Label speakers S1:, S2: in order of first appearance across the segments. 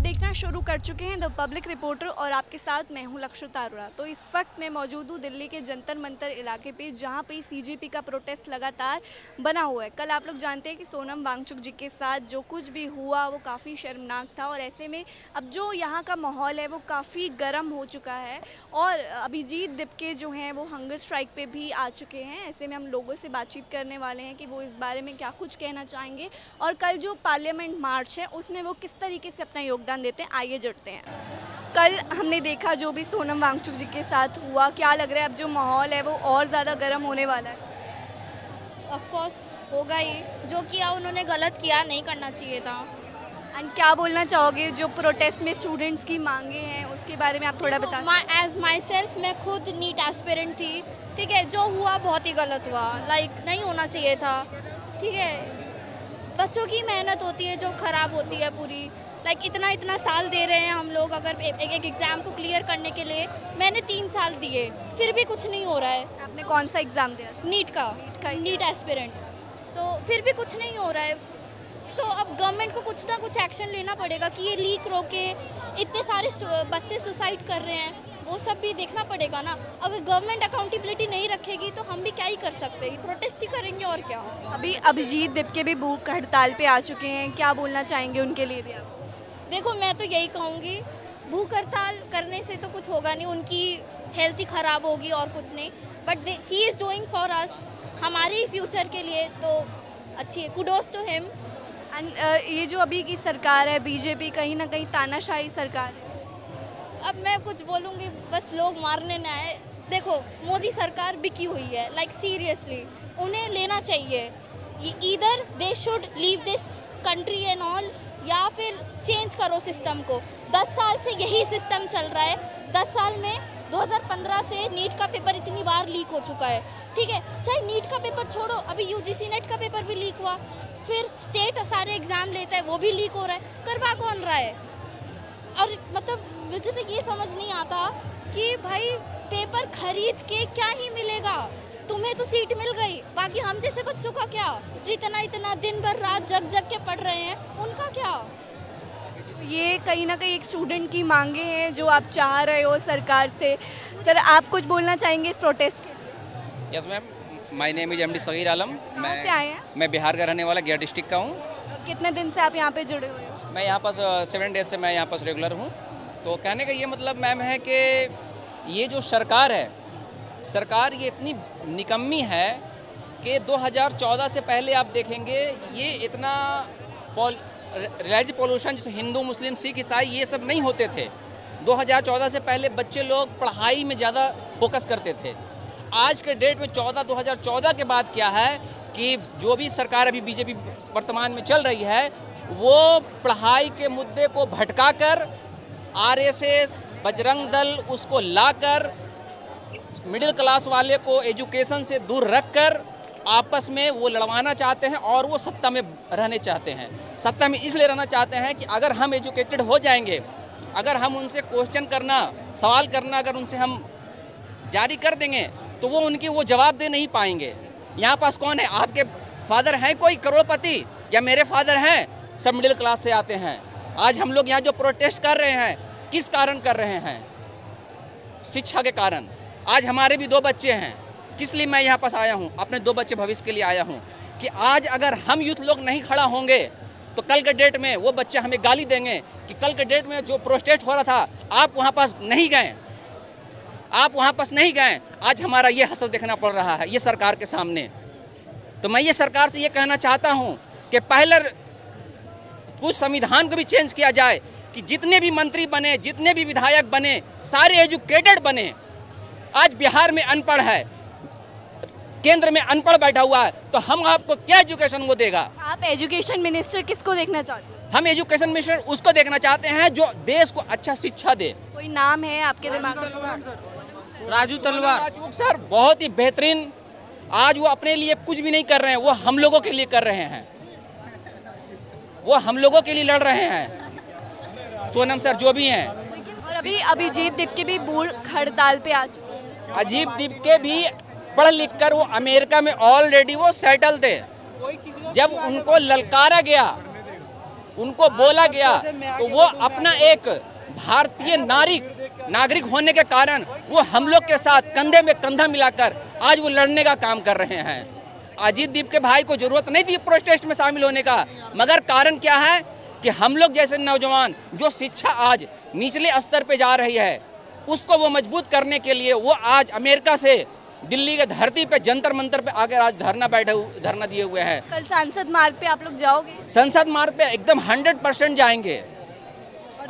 S1: देखना शुरू कर चुके हैं द पब्लिक रिपोर्टर और आपके साथ मैं हूं लक्षिता अरोड़ा। तो इस वक्त मैं मौजूद हूं दिल्ली के जंतर मंतर इलाके पे, जहां पे सीजेपी का प्रोटेस्ट लगातार बना हुआ है। कल आप लोग जानते हैं कि सोनम वांगचुक जी के साथ जो कुछ भी हुआ वो काफ़ी शर्मनाक था और ऐसे में अब जो यहाँ का माहौल है वो काफ़ी गर्म हो चुका है और अभिजीत दिपके जो हैं वो हंगर स्ट्राइक पे भी आ चुके हैं। ऐसे में हम लोगों से बातचीत करने वाले हैं कि वो इस बारे में क्या कुछ कहना चाहेंगे और कल जो पार्लियामेंट मार्च है उसमें वो किस तरीके से अपना योगदान देते हैं। आइए जुड़ते हैं। कल हमने देखा जो भी सोनम वांगचुक जी के साथ हुआ, क्या लग रहा है अब जो माहौल है वो और ज़्यादा गर्म होने वाला है?
S2: ऑफ कोर्स होगा ही। जो किया उन्होंने गलत किया, नहीं करना चाहिए था।
S1: एंड क्या बोलना चाहोगे जो प्रोटेस्ट में स्टूडेंट्स की मांगे हैं उसके बारे में आप थोड़ा बता
S2: एज माई सेल्फ मैं खुद नीट एस्पिरेंट थी, ठीक है। जो हुआ बहुत ही गलत हुआ, नहीं होना चाहिए था, ठीक है। बच्चों की मेहनत होती है जो ख़राब होती है पूरी। इतना साल दे रहे हैं हम लोग, अगर एक एग्ज़ाम को क्लियर करने के लिए मैंने 3 साल दिए, फिर भी कुछ नहीं हो रहा है।
S1: आपने कौन सा एग्ज़ाम दिया?
S2: NEET aspirant. तो फिर भी कुछ नहीं हो रहा है। तो अब गवर्नमेंट को कुछ ना कुछ एक्शन लेना पड़ेगा कि ये लीक रोके। इतने सारे बच्चे सुसाइड कर रहे हैं, वो सब भी देखना पड़ेगा ना। अगर गवर्नमेंट अकाउंटेबिलिटी नहीं रखेगी तो हम भी क्या ही कर सकते हैं, प्रोटेस्ट ही करेंगे और क्या।
S1: अभी अभिजीत दिपके भी भूख हड़ताल पे आ चुके हैं, क्या बोलना चाहेंगे उनके लिए भी आप?
S2: देखो, मैं तो यही कहूँगी, भूख हड़ताल करने से तो कुछ होगा नहीं, उनकी हेल्थ ही ख़राब होगी और कुछ नहीं। But he is doing for us, हमारे फ्यूचर के लिए तो अच्छी है। Kudos to him.
S1: एंड ये जो अभी की सरकार है बीजेपी, कहीं ना कहीं तानाशाही सरकार है।
S2: अब मैं कुछ बोलूँगी बस लोग मारने न आए। देखो, मोदी सरकार बिकी हुई है, सीरियसली उन्हें लेना चाहिए। Either they should leave this country and all, या फिर चेंज करो सिस्टम को। 10 साल से यही सिस्टम चल रहा है। 10 साल में 2015 से नीट का पेपर इतनी बार लीक हो चुका है, ठीक है। चाहे नीट का पेपर छोड़ो, अभी यूजीसी नेट का पेपर भी लीक हुआ, फिर स्टेट सारे एग्जाम लेता है वो भी लीक हो रहा है। करवा कौन रहा है? और मुझे तो ये समझ नहीं आता कि भाई पेपर खरीद के क्या ही मिलेगा। तुम्हें तो सीट मिल गई, बाकी हम जैसे बच्चों का क्या, जो इतना दिन भर रात जग के पढ़ रहे हैं, उनका क्या?
S1: ये कहीं ना कहीं एक स्टूडेंट की मांगे हैं जो आप चाह रहे हो सरकार से। सर, आप कुछ बोलना चाहेंगे इस प्रोटेस्ट के लिए?
S3: Yes ma'am, my name is MD Sagir Alam.
S1: कहाँ से आए हैं?
S3: मैं बिहार का रहने वाला, गया डिस्ट्रिक्ट का हूँ।
S1: कितने दिन से आप यहाँ पे जुड़े हुए हो?
S3: मैं यहाँ पास 7 डेज से मैं यहाँ पास रेगुलर हूँ। तो कहने का ये मतलब मैम है कि ये जो सरकार है, सरकार ये इतनी निकम्मी है कि 2014 से पहले आप देखेंगे ये इतना रिलीजियस पॉल्यूशन, जैसे हिंदू मुस्लिम सिख ईसाई ये सब नहीं होते थे। 2014 से पहले बच्चे लोग पढ़ाई में ज़्यादा फोकस करते थे। आज के डेट में 2014 के बाद क्या है कि जो भी सरकार अभी बीजेपी वर्तमान में चल रही है, वो पढ़ाई के मुद्दे को भटकाकर आरएसएस, बजरंग दल उसको लाकर मिडिल क्लास वाले को एजुकेशन से दूर रखकर आपस में वो लड़वाना चाहते हैं और वो सत्ता में रहने चाहते हैं। सत्ता में इसलिए रहना चाहते हैं कि अगर हम एजुकेटेड हो जाएंगे, अगर हम उनसे क्वेश्चन करना, सवाल करना अगर उनसे हम जारी कर देंगे तो वो उनकी वो जवाब दे नहीं पाएंगे। यहाँ पास कौन है? आपके फादर हैं कोई करोड़पति, या मेरे फादर हैं, सब मिडिल क्लास से आते हैं। आज हम लोग यहाँ जो प्रोटेस्ट कर रहे हैं, किस कारण कर रहे हैं? शिक्षा के कारण। आज हमारे भी 2 बच्चे हैं, किस लिए मैं यहाँ पास आया हूँ? अपने 2 बच्चे भविष्य के लिए आया हूँ कि आज अगर हम यूथ लोग नहीं खड़ा होंगे तो कल के डेट में वो बच्चे हमें गाली देंगे कि कल के डेट में जो प्रोटेस्ट हो रहा था आप वहाँ पास नहीं गए, आप वहाँ पास नहीं गए। आज हमारा ये हसरत देखना पड़ रहा है ये सरकार के सामने। तो मैं ये सरकार से ये कहना चाहता हूँ कि पहले कुछ संविधान को भी चेंज किया जाए कि जितने भी मंत्री बने, जितने भी विधायक बने, सारे एजुकेटेड बने। आज बिहार में अनपढ़ है, केंद्र में अनपढ़ बैठा हुआ है, तो हम आपको क्या एजुकेशन वो देगा?
S1: आप एजुकेशन मिनिस्टर किसको देखना चाहते हैं?
S3: हम एजुकेशन मिनिस्टर उसको देखना चाहते हैं जो देश को अच्छा शिक्षा दे।
S1: कोई नाम है आपके दिमाग में?
S4: राजू तलवार।
S3: राजू सर बहुत ही बेहतरीन। आज वो अपने लिए कुछ भी नहीं कर रहे हैं, वो हम लोगों के लिए कर रहे हैं, वो हम लोगों के लिए लड़ रहे हैं। सोनम सर जो भी हैं।
S1: और अभी अभिजीत दिपके भी भूख हड़ताल पे आ चुके हैं।
S3: अजीब दिपके भी पढ़ लिख कर वो अमेरिका में ऑलरेडी वो सेटल थे। जब उनको ललकारा गया उनको बोला गया तो वो अपना एक भारतीय नागरिक होने के कारण वो हम लोग के साथ कंधे में कंधा मिलाकर आज वो लड़ने का काम कर रहे हैं। अजीत दीप के भाई को जरूरत नहीं थी प्रोटेस्ट में शामिल होने का, मगर कारण क्या है कि हम लोग जैसे नौजवान जो शिक्षा आज निचले स्तर पे जा रही है उसको वो मजबूत करने के लिए वो आज अमेरिका से दिल्ली के धरती पे जंतर मंतर पे आकर आज धरना दिए हुए हैं।
S1: कल संसद मार्ग पे आप लोग जाओगे?
S3: संसद मार्ग पे एकदम 100% जाएंगे।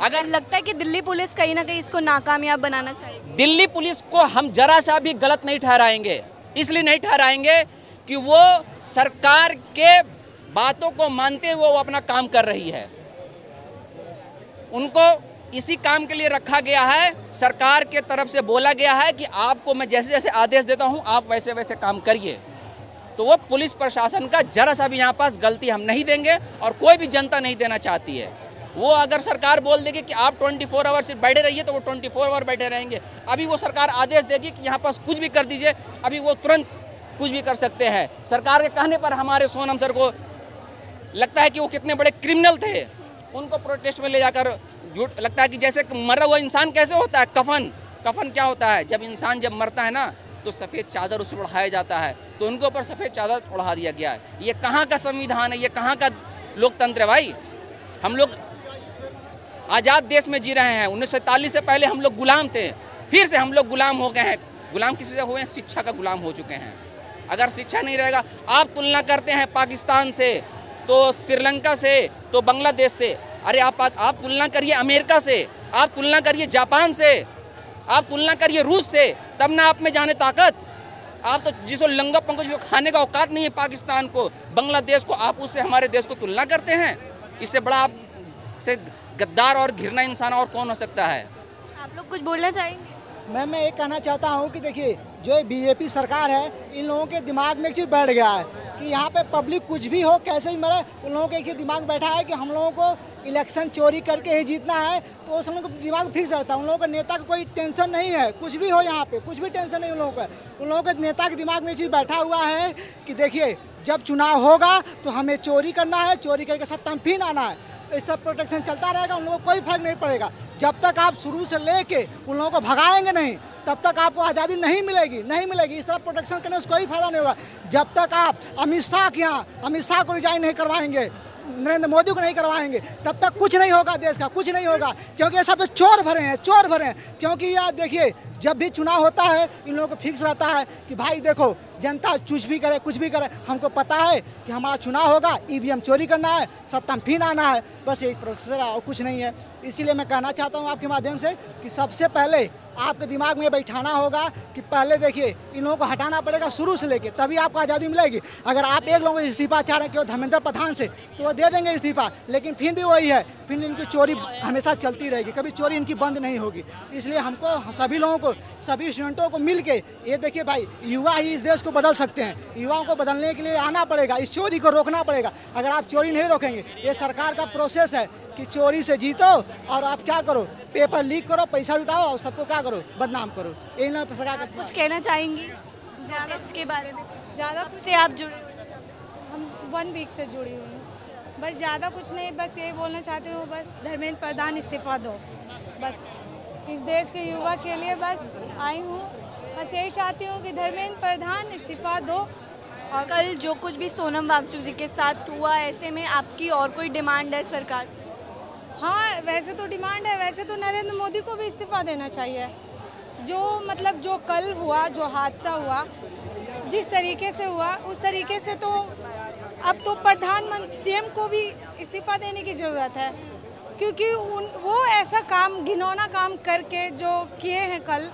S1: अगर लगता है कि दिल्ली पुलिस कहीं ना कहीं इसको नाकामयाब बनाना चाहिए।
S3: दिल्ली पुलिस को हम जरा सा भी गलत नहीं ठहराएंगे, इसलिए नहीं ठहराएंगे कि वो सरकार के बातों को मानते हुए वो अपना काम कर रही है। उनको इसी काम के लिए रखा गया है, सरकार के तरफ से बोला गया है कि आपको मैं जैसे जैसे आदेश देता हूं आप वैसे वैसे काम करिए। तो वो पुलिस प्रशासन का जरा सा भी यहाँ पास गलती हम नहीं देंगे और कोई भी जनता नहीं देना चाहती है। वो अगर सरकार बोल देगी कि आप 24 आवर सिर्फ बैठे रहिए तो वो 24 आवर बैठे रहेंगे। अभी वो सरकार आदेश देगी कि यहाँ पास कुछ भी कर दीजिए, अभी वो तुरंत कुछ भी कर सकते हैं। सरकार के कहने पर हमारे सोनम सर को लगता है कि वो कितने बड़े क्रिमिनल थे, उनको प्रोटेस्ट में ले जाकर लगता है कि जैसे मरा हुआ इंसान कैसे होता है, कफन क्या होता है, जब इंसान जब मरता है ना तो सफ़ेद चादर उसे ओढ़ाया जाता है, तो उनके ऊपर सफ़ेद चादर ओढ़ा दिया गया है। ये कहाँ का संविधान है, ये कहाँ का लोकतंत्र है भाई? हम लोग आज़ाद देश में जी रहे हैं। 1947 से पहले हम लोग गुलाम थे, फिर से हम लोग गुलाम हो गए हैं। गुलाम किसी से हुए हैं? शिक्षा का गुलाम हो चुके हैं। अगर शिक्षा नहीं रहेगा, आप तुलना करते हैं पाकिस्तान से, तो श्रीलंका से, तो बांग्लादेश से, अरे आप तुलना करिए अमेरिका से, आप तुलना करिए जापान से, आप तुलना करिए रूस से, तब ना आप में जाने ताकत। आप तो जिसको लंगा पंखो जिसको खाने का औकात नहीं है पाकिस्तान को, बांग्लादेश को, आप उससे हमारे देश को तुलना करते हैं। इससे बड़ा आप से गद्दार और घिरना इंसान और कौन हो सकता है?
S1: आप लोग कुछ बोलना चाहेंगे?
S4: मैं ये कहना चाहता हूँ कि देखिए जो बीजेपी सरकार है, इन लोगों के दिमाग में एक चीज़ बैठ गया है कि यहाँ पे पब्लिक कुछ भी हो कैसे भी मरे, उन लोगों के एक चीज़ दिमाग बैठा है कि हम लोगों को इलेक्शन चोरी करके ही जीतना है। तो उस लोगों को दिमाग फिक्स रहता है। उन लोगों का नेता का कोई टेंशन नहीं है, कुछ भी हो यहाँ पे कुछ भी टेंशन नहीं उन लोगों का। उन लोगों के नेता के दिमाग में ये चीज़ बैठा हुआ है कि देखिए जब चुनाव होगा तो हमें चोरी करना है, चोरी करके सत्ता में फिर आना है। इस तरह प्रोटेक्शन चलता रहेगा, उन लोगों को कोई फर्क नहीं पड़ेगा। जब तक आप शुरू से लेके उन लोगों को भगाएंगे नहीं तब तक आपको आज़ादी नहीं मिलेगी। इस तरह प्रोटेक्शन करने से कोई फायदा नहीं होगा। जब तक आप अमित शाह को रिजाइन नहीं करवाएंगे, नरेंद्र मोदी को नहीं करवाएंगे, तब तक कुछ नहीं होगा, देश का कुछ नहीं होगा। क्योंकि ये सब चोर भरे हैं। क्योंकि यार देखिए जब भी चुनाव होता है इन लोगों को फिक्स रहता है कि भाई देखो जनता कुछ भी करे, हमको पता है कि हमारा चुनाव होगा, ईवीएम चोरी करना है, सत्ता में फिर आना है, बस यही प्रोसेस है और कुछ नहीं है। इसीलिए मैं कहना चाहता हूँ आपके माध्यम से कि सबसे पहले आपके दिमाग में बैठाना होगा कि पहले देखिए इन लोगों को हटाना पड़ेगा शुरू से लेके, तभी आपको आज़ादी मिलेगी। अगर आप एक लोगों को इस्तीफा चाह रहे हैं कि वो धर्मेंद्र प्रधान से, तो वो दे देंगे इस्तीफा, लेकिन फिर भी वही है, फिर इनकी चोरी हमेशा चलती रहेगी, कभी चोरी इनकी बंद नहीं होगी। इसलिए हमको सभी लोगों को, सभी स्टूडेंटों को मिल के ये देखिए भाई युवा ही इस देश को बदल सकते हैं। युवाओं को बदलने के लिए आना पड़ेगा, इस चोरी को रोकना पड़ेगा। अगर आप चोरी नहीं रोकेंगे, ये सरकार का प्रोसेस है कि चोरी से जीतो और आप क्या करो, पेपर लीक करो, पैसा लुटाओ और सबको क्या करो, बदनाम करो। यही ना सरकार का।
S1: कुछ कहना चाहेंगी ज़्यादा इसके बारे में?
S5: ज़्यादा
S1: से आप जुड़े हुए हैं?
S5: हम 1 वीक से जुड़ी हुई हूँ। बस ज़्यादा कुछ नहीं, बस यही बोलना चाहती हूँ, बस धर्मेंद्र प्रधान इस्तीफा दो। बस इस देश के युवा के लिए बस आई हूँ, बस यही चाहती हूँ कि धर्मेंद्र प्रधान इस्तीफा दो।
S1: और कल जो कुछ भी सोनम वांगचुक जी के साथ हुआ, ऐसे में आपकी और कोई डिमांड है सरकार?
S5: हाँ, वैसे तो डिमांड है, वैसे तो नरेंद्र मोदी को भी इस्तीफा देना चाहिए। जो कल हुआ, जो हादसा हुआ, जिस तरीके से हुआ उस तरीके से तो अब तो प्रधानमंत्री सीएम को भी इस्तीफा देने की ज़रूरत है, क्योंकि वो ऐसा काम, घिनौना काम करके जो किए हैं कल,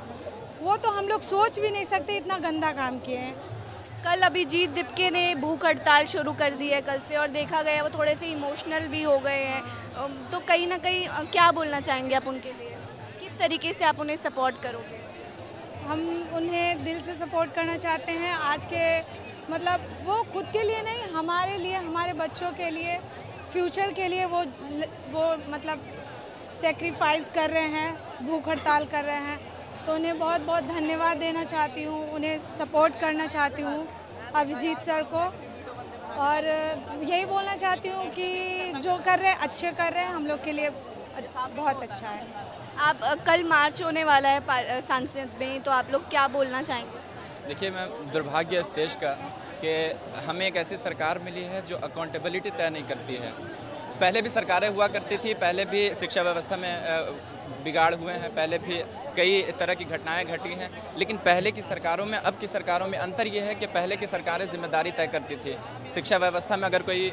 S5: वो तो हम लोग सोच भी नहीं सकते, इतना गंदा काम किए हैं।
S1: कल अभिजीत दीपके ने भूख हड़ताल शुरू कर दी है कल से, और देखा गया वो थोड़े से इमोशनल भी हो गए हैं, तो कहीं ना कहीं क्या बोलना चाहेंगे आप उनके लिए? किस तरीके से आप उन्हें सपोर्ट करोगे?
S5: हम उन्हें दिल से सपोर्ट करना चाहते हैं। आज के मतलब वो खुद के लिए नहीं, हमारे लिए, हमारे बच्चों के लिए, फ्यूचर के लिए वो मतलब सेक्रीफाइस कर रहे हैं, भूख हड़ताल कर रहे हैं। तो उन्हें बहुत बहुत धन्यवाद देना चाहती हूँ, उन्हें सपोर्ट करना चाहती हूँ, अभिजीत सर को। और यही बोलना चाहती हूँ कि जो कर रहे हैं अच्छे कर रहे हैं, हम लोग के लिए बहुत अच्छा है।
S1: आप कल मार्च होने वाला है संसद में, तो आप लोग क्या बोलना चाहेंगे?
S6: देखिए, मैं दुर्भाग्य इस देश का कि हमें एक ऐसी सरकार मिली है जो अकाउंटेबिलिटी तय नहीं करती है। पहले भी सरकारें हुआ करती थी, पहले भी शिक्षा व्यवस्था में बिगाड़ हुए हैं, पहले भी कई तरह की घटनाएं घटी हैं, लेकिन पहले की सरकारों में अब की सरकारों में अंतर ये है कि पहले की सरकारें जिम्मेदारी तय करती थी। शिक्षा व्यवस्था में अगर कोई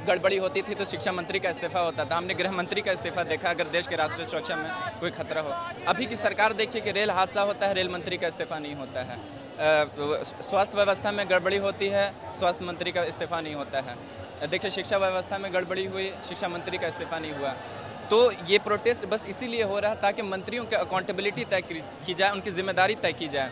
S6: गड़बड़ी होती थी तो शिक्षा मंत्री का इस्तीफा होता था। हमने गृह मंत्री का इस्तीफा देखा अगर देश के राष्ट्रीय सुरक्षा में कोई खतरा हो। अभी की सरकार देखिए कि रेल हादसा होता है, रेल मंत्री का इस्तीफा नहीं होता है। स्वास्थ्य व्यवस्था में गड़बड़ी होती है, स्वास्थ्य मंत्री का इस्तीफा नहीं होता है। देखिए, शिक्षा व्यवस्था में गड़बड़ी हुई, शिक्षा मंत्री का इस्तीफा नहीं हुआ। तो ये प्रोटेस्ट बस इसीलिए हो रहा ताकि मंत्रियों की अकाउंटेबिलिटी तय की जाए, उनकी जिम्मेदारी तय की जाए।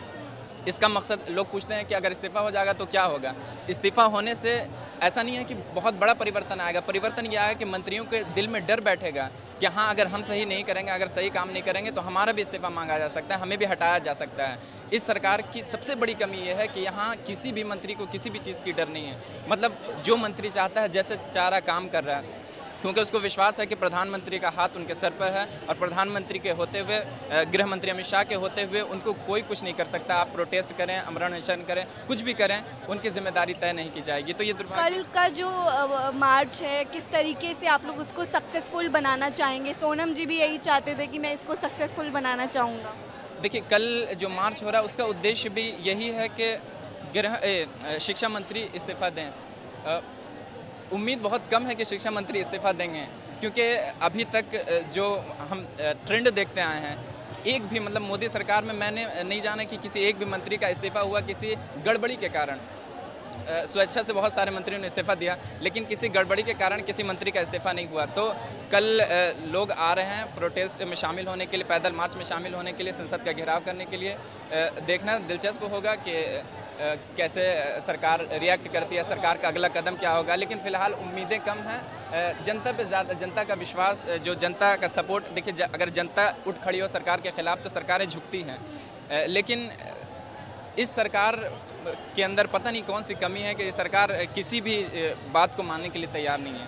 S6: इसका मकसद, लोग पूछते हैं कि अगर इस्तीफा हो जाएगा तो क्या होगा। इस्तीफा होने से ऐसा नहीं है कि बहुत बड़ा परिवर्तन आएगा। परिवर्तन यह आएगा कि मंत्रियों के दिल में डर बैठेगा कि हाँ, अगर हम सही नहीं करेंगे, अगर सही काम नहीं करेंगे तो हमारा भी इस्तीफा मांगा जा सकता है, हमें भी हटाया जा सकता है। इस सरकार की सबसे बड़ी कमी यह है कि यहाँ किसी भी मंत्री को किसी भी चीज़ की डर नहीं है। मतलब जो मंत्री चाहता है जैसे चाह रहा काम कर रहा है, क्योंकि उसको विश्वास है कि प्रधानमंत्री का हाथ उनके सर पर है और प्रधानमंत्री के होते हुए, गृह मंत्री अमित शाह के होते हुए उनको कोई कुछ नहीं कर सकता। आप प्रोटेस्ट करें, आमरण अनशन करें, कुछ भी करें, उनकी जिम्मेदारी तय नहीं की जाएगी। तो ये
S1: कल का जो मार्च है, किस तरीके से आप लोग उसको सक्सेसफुल बनाना चाहेंगे? सोनम जी भी यही चाहते थे कि मैं इसको सक्सेसफुल बनाना चाहूँगा।
S6: देखिए, कल जो मार्च हो रहा है उसका उद्देश्य भी यही है कि शिक्षा मंत्री इस्तीफा दें। उम्मीद बहुत कम है कि शिक्षा मंत्री इस्तीफा देंगे, क्योंकि अभी तक जो हम ट्रेंड देखते आए हैं, एक भी मतलब मोदी सरकार में मैंने नहीं जाना कि किसी एक भी मंत्री का इस्तीफा हुआ किसी गड़बड़ी के कारण। स्वेच्छा से बहुत सारे मंत्रियों ने इस्तीफा दिया, लेकिन किसी गड़बड़ी के कारण किसी मंत्री का इस्तीफा नहीं हुआ। तो कल लोग आ रहे हैं प्रोटेस्ट में शामिल होने के लिए, पैदल मार्च में शामिल होने के लिए, संसद का घेराव करने के लिए। देखना दिलचस्प होगा कि कैसे सरकार रिएक्ट करती है, सरकार का अगला कदम क्या होगा। लेकिन फिलहाल उम्मीदें कम हैं। जनता पे ज़्यादा, जनता का विश्वास, जो जनता का सपोर्ट, देखिए अगर जनता उठ खड़ी हो सरकार के खिलाफ तो सरकारें झुकती हैं। लेकिन इस सरकार के अंदर पता नहीं कौन सी कमी है कि ये सरकार किसी भी बात को मानने के लिए तैयार नहीं है।